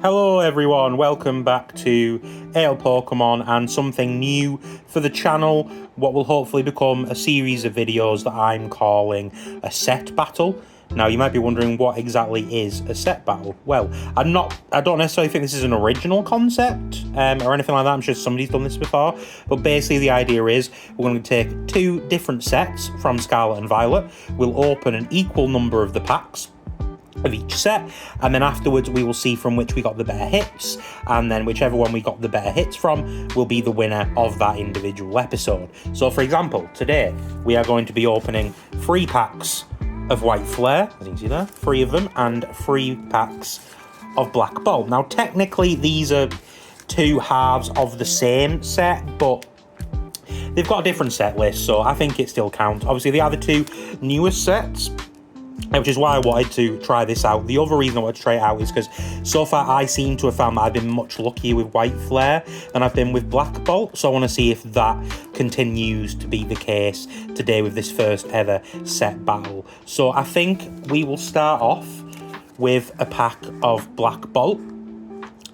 Hello everyone, welcome back to Ale Pokemon and something new for the channel, what will hopefully become a series of videos that I'm calling a set battle. Now you might be wondering what exactly is a set battle. Well, I don't necessarily think this is an original concept or anything like that. I'm sure somebody's done this before, but basically the idea is we're going to take two different sets from Scarlet and Violet. We'll open an equal number of the packs of each set, and then afterwards we will see from which we got the better hits, and then whichever one we got the better hits from will be the winner of that individual episode. So for example, today we are going to be opening 3 packs of White Flare, as you can see there, 3 of them, and 3 packs of Black Bolt. Now technically these are 2 halves of the same set, but they've got a different set list, so I think it still counts. Obviously they are the 2 newest sets, which is why I wanted to try this out. The other reason I wanted to try it out is because so far I seem to have found that I've been much luckier with White Flare than I've been with Black Bolt, so I want to see if that continues to be the case today with this first ever set battle. So I think we will start off with a pack of Black Bolt,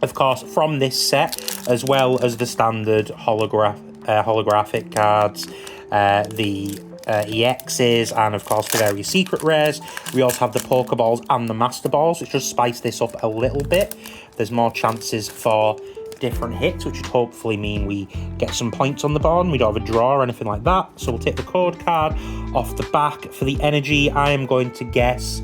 of course from this set, as well as the standard holographic cards, the EXs, and of course the various secret rares. We also have the Pokeballs and the Master Balls, which just spice this up a little bit. There's more chances for different hits, which would hopefully mean we get some points on the board and we don't have a draw or anything like that. So we'll take the code card off the back. For the energy, I am going to guess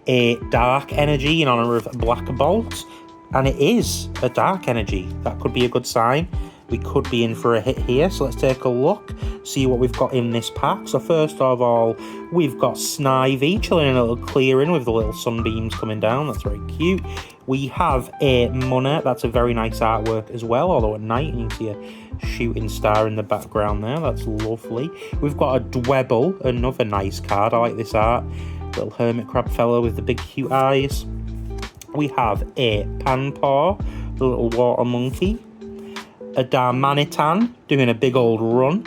a Dark Energy in honor of Black Bolt, and it is a Dark Energy. That could be a good sign. We could be in for a hit here, so let's take a look, see what we've got in this pack. So first of all, we've got Snivy chilling in a little clearing with the little sunbeams coming down. That's very cute. We have a Munna. That's a very nice artwork as well, although at night you can see a shooting star in the background there. That's lovely. We've got a Dwebble, another nice card. I like this art. Little hermit crab fellow with the big cute eyes. We have a Panpaw, the little water monkey. A Darmanitan doing a big old run.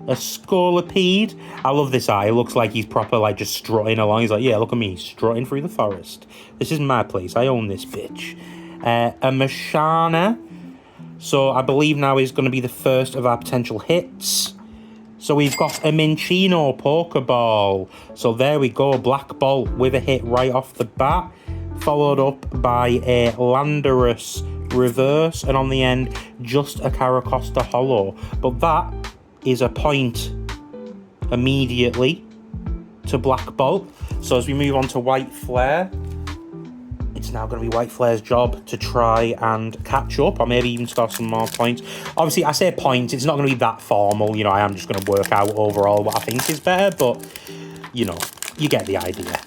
A Scolipede. I love this eye. It looks like he's proper, like, just strutting along. He's like, yeah, look at me, strutting through the forest. This is my place. I own this bitch. A Mashana. So I believe now is going to be the first of our potential hits. So we've got a Minchino Pokeball. So there we go. Black Bolt with a hit right off the bat. Followed up by a Landorus reverse, and on the end just a Caracosta Holo, but that is a point immediately to Black Bolt. So as we move on to White Flare, it's now going to be White Flare's job to try and catch up, or maybe even score some more points. Obviously I say points, it's not going to be that formal, you know, I am just going to work out overall what I think is better, but you know, you get the idea.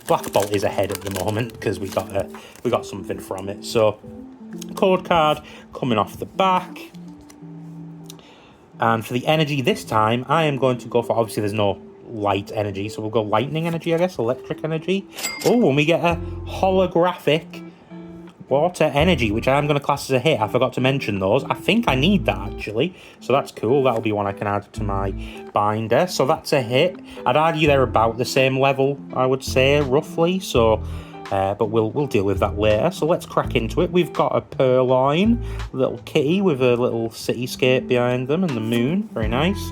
Black Bolt is ahead at the moment because we got something from it. So code card coming off the back, and for the energy this time I am going to go for, obviously there's no light energy, so we'll go lightning energy, I guess, electric energy. Oh, and we get a holographic water energy, which I am going to class as a hit. I forgot to mention those. I think I need that actually, so that's cool. That'll be one I can add to my binder. So that's a hit. I'd argue they're about the same level, I would say, roughly, so but we'll deal with that later. So let's crack into it. We've got a Purloin, little kitty with a little cityscape behind them and the moon. Very nice.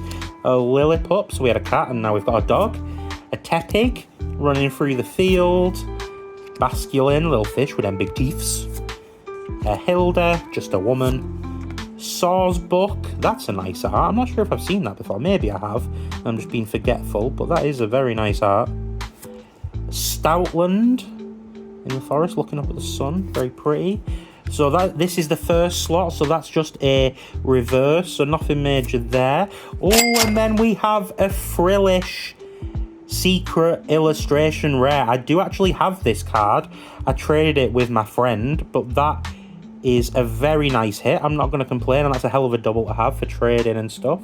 A Lillipup, so we had a cat and now we've got a dog. A Tepig running through the field. Basculin, little fish with them big teeths. A Hilda, just a woman. Sawsbuck, that's a nice art. I'm not sure if I've seen that before. Maybe I have. I'm just being forgetful, but that is a very nice art. Stoutland in the forest looking up at the sun, very pretty. So this is the first slot, so that's just a reverse, so nothing major there. Oh, and then we have a Frillish secret illustration rare. I do actually have this card. I traded it with my friend, but that is a very nice hit. I'm not going to complain, and that's a hell of a double to have for trading and stuff.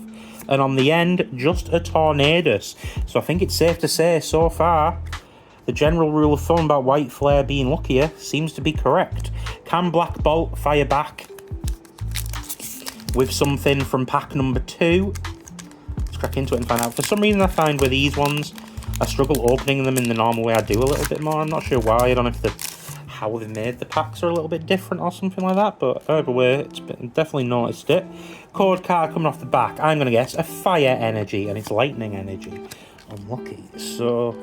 And on the end, just a Tornadus. So I think it's safe to say so far the general rule of thumb about White Flare being luckier seems to be correct. Can Black Bolt fire back with something from pack number 2? Let's crack into it and find out. For some reason I find with these ones I struggle opening them in the normal way I do a little bit more. I'm not sure why. I don't know if the how they made the packs are a little bit different or something like that, but either way, it's definitely noticed it. Code card coming off the back, I'm going to guess a fire energy, and it's lightning energy. Unlucky. So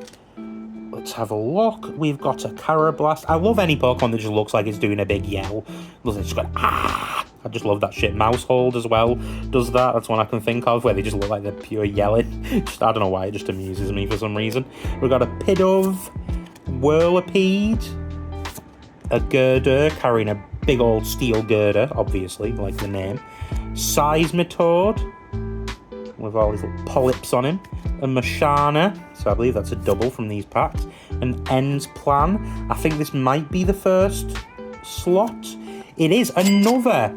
let's have a look. We've got a Carablast. I love any Pokemon that just looks like it's doing a big yell. It's just going, ah! I just love that shit. Mousehold as well does that. That's one I can think of, where they just look like they're pure yelling. Just, I don't know why, it just amuses me for some reason. We've got a Pidove, Whirlipede, a Girder carrying a big old steel girder, obviously, like the name. Seismitoad, with all these little polyps on him. A Mashana, so I believe that's a double from these packs. An Ends Plan. I think this might be the first slot. It is another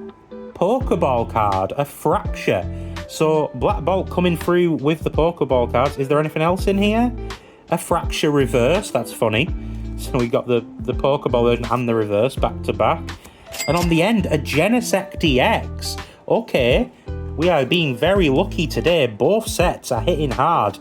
Pokeball card, a Fracture. So Black Bolt coming through with the Pokeball cards. Is there anything else in here? A Fracture reverse, that's funny. So we got the Pokeball version and the reverse back to back. And on the end, a Genesect DX. Okay, we are being very lucky today. Both sets are hitting hard.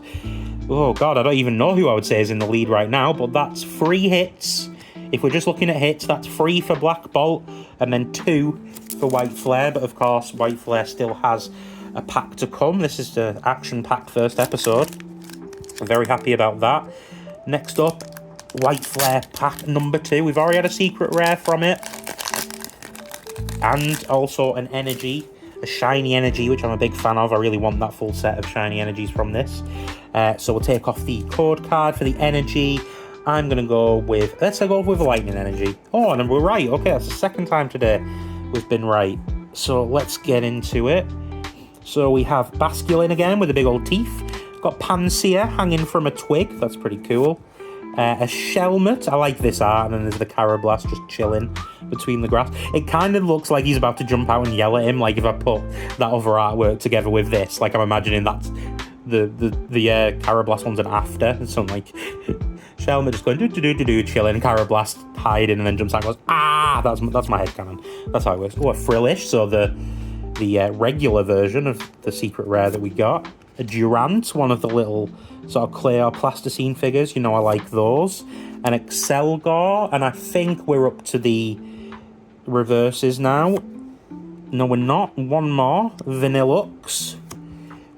Oh god, I don't even know who I would say is in the lead right now, but that's 3 hits. If we're just looking at hits, that's 3 for Black Bolt and then 2 for White Flare. But of course, White Flare still has a pack to come. This is the action-packed first episode. I'm very happy about that. Next up, White Flare pack number 2. We've already had a secret rare from it. And also an energy, a shiny energy, which I'm a big fan of. I really want that full set of shiny energies from this. So we'll take off the code card for the energy. I'm going to go with, let's go with a lightning energy. Oh, and we're right. Okay, that's the second time today we've been right. So let's get into it. So we have Basculin again with the big old teeth. Got Pansear hanging from a twig. That's pretty cool. A Shelmet. I like this art. And then there's the Carablast just chilling between the grass. It kind of looks like he's about to jump out and yell at him. Like if I put that other artwork together with this. Like I'm imagining that's the Carablast one's an after. And something like Shelmet just going do chilling. Carablast hiding and then jumps out and goes, ah! That's my headcanon. That's how it works. Oh, a Frillish. So the regular version of the secret rare that we got. A Durant, one of the little sort of clay or plasticine figures. You know, I like those. An Excelgor, and I think we're up to the reverses now. No, we're not. One more. Vanillux.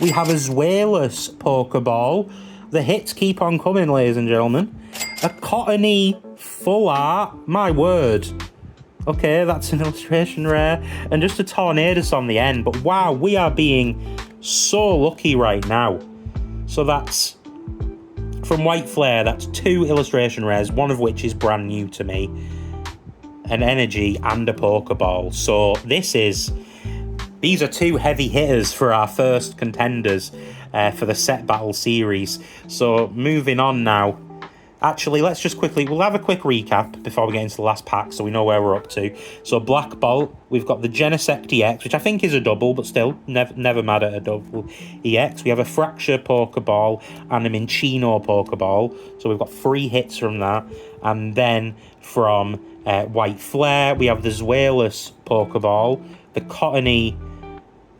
We have a Zweilous Pokeball. The hits keep on coming, ladies and gentlemen. A Cottony full art. My word. Okay, that's an illustration rare. And just a Tornadus on the end. But wow, we are being so lucky right now. So that's from White Flare. That's 2 illustration rares, one of which is brand new to me. An energy and a Pokeball. So these are 2 heavy hitters for our first contenders for the set battle series. So moving on now. Actually, we'll have a quick recap before we get into the last pack so we know where we're up to. So Black Bolt, we've got the Genesect EX, which I think is a double, but still, never mad at a double EX. We have a Fracture Pokeball and a Minchino Pokeball. So we've got 3 hits from that. And then from White Flare, we have the Zweilous Pokeball, the Cottony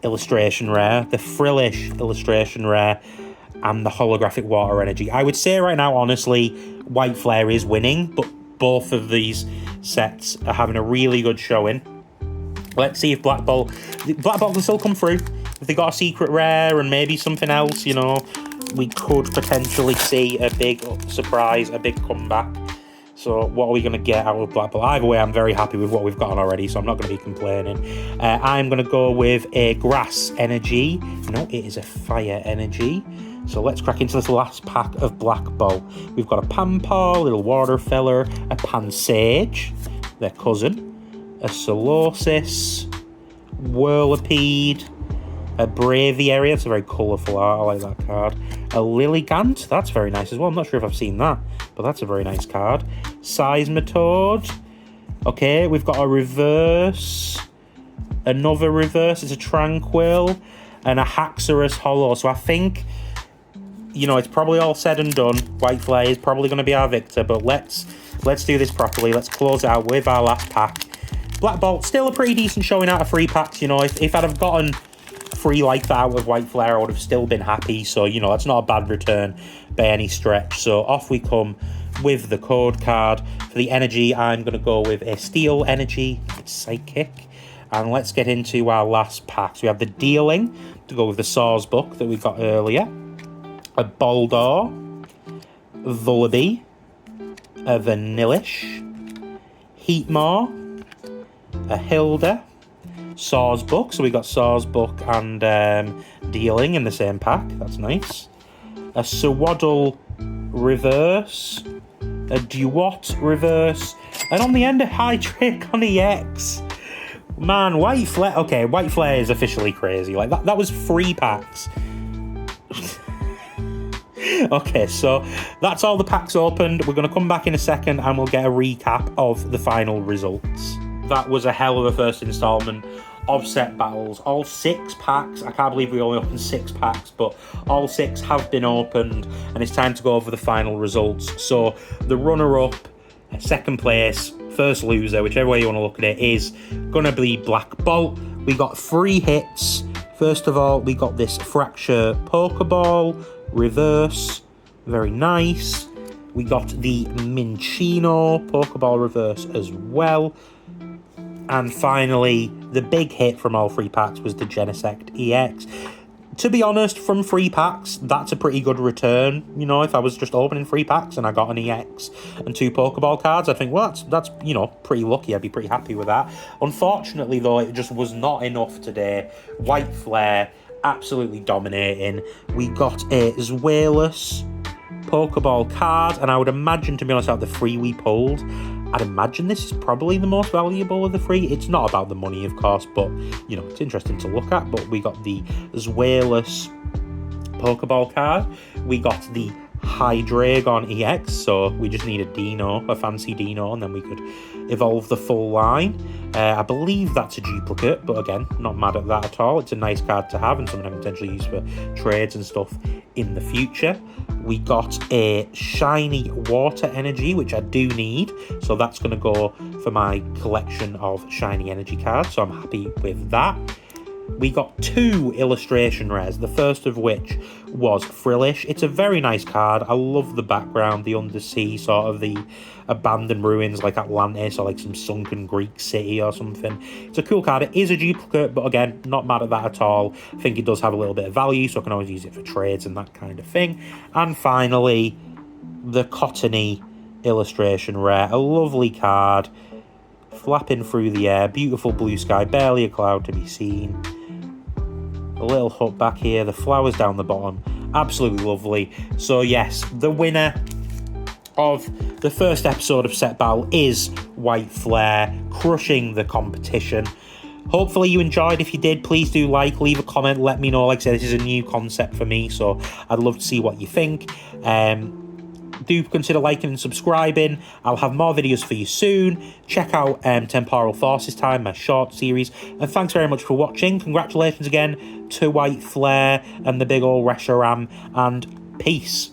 illustration rare, the Frillish illustration rare, and the holographic water energy. I would say right now, honestly, White Flare is winning, but both of these sets are having a really good showing. Let's see if Black Bolt can still come through. If they got a secret rare and maybe something else, you know, we could potentially see a big surprise, a big comeback. So what are we going to get out of Black Bolt? Either way, I'm very happy with what we've gotten already, so I'm not going to be complaining. I'm going to go with a Grass Energy. No, it is a Fire Energy. So let's crack into this last pack of Black Bolt. We've got a Pampar, little water filler, a Pansage, their cousin, a Solosis, Whirlipede, a Braviary, that's a very colourful art, I like that card. A Lilligant, that's very nice as well, I'm not sure if I've seen that, but that's a very nice card. Seismitoad, okay, we've got a reverse, another reverse, it's a Tranquil, and a Haxorus Hollow, so I think, you know, it's probably all said and done. White Flare is probably going to be our victor, but let's do this properly. Let's close it out with our last pack. Black Bolt, still a pretty decent showing out of 3 packs, you know. If I'd have gotten 3 like that with White Flare, I would have still been happy. So, you know, that's not a bad return by any stretch. So off we come with the code card. For the energy, I'm going to go with a Steel Energy Psychic. And let's get into our last packs. We have the Dealing, to go with the Saw's Book that we got earlier. A Boldor, Vullaby, a Vanillish, Heatmore, a Hilda, Saw's Book. So we got Saw's Book and Dealing in the same pack. That's nice. A Swaddle Reverse, a Duat Reverse, and on the end a Hydrake on EX. Man, White Flare. Okay, White Flare is officially crazy. Like that was 3 packs. Okay, so that's all the packs opened. We're going to come back in a second and we'll get a recap of the final results. That was a hell of a first installment of set battles. All 6 packs. I can't believe we only opened 6 packs, but all 6 have been opened, and it's time to go over the final results. So the runner-up, second place, first loser, whichever way you want to look at it, is going to be Black Bolt. We got 3 hits. First of all, we got this Fracture Pokeball Reverse. Very nice. We got the Minccino Pokeball Reverse as well. And finally, the big hit from all 3 packs was the Genesect EX. To be honest, from 3 packs, that's a pretty good return. You know, if I was just opening 3 packs and I got an EX and 2 Pokeball cards, I think, well, that's you know, pretty lucky. I'd be pretty happy with that. Unfortunately, though, it just was not enough today. White Flare, absolutely dominating. We got a Zweilous Pokeball card, and I would imagine, to be honest, out of the 3 we pulled, I'd imagine this is probably the most valuable of the 3. It's not about the money, of course, but, you know, it's interesting to look at. But we got the Zweilous Pokeball card. We got the Hydreigon EX, so we just need a Dino, a fancy Dino, and then we could evolve the full line. I believe that's a duplicate, but again, not mad at that at all. It's a nice card to have and something I can potentially use for trades and stuff in the future. We got a shiny Water Energy, which I do need, so that's going to go for my collection of shiny energy cards, so I'm happy with that. We got 2 illustration rares, the first of which was Frillish. It's a very nice card. I love the background, the undersea, sort of the abandoned ruins like Atlantis or like some sunken Greek city or something. It's a cool card. It is a duplicate, but again, not mad at that at all. I think it does have a little bit of value, so I can always use it for trades and that kind of thing. And finally, the Cottony illustration rare. A lovely card, flapping through the air, beautiful blue sky, barely a cloud to be seen. A little hut back here, the flowers down the bottom, absolutely lovely. So yes, the winner of the first episode of Set Battle is White Flare, crushing the competition. Hopefully you enjoyed. If you did, please do leave a comment, let me know. Like I said, this is a new concept for me, so I'd love to see what you think. Do consider liking and subscribing. I'll have more videos for you soon. Check out Temporal Forces Time, my short series. And thanks very much for watching. Congratulations again to White Flare and the big old Reshiram. And peace.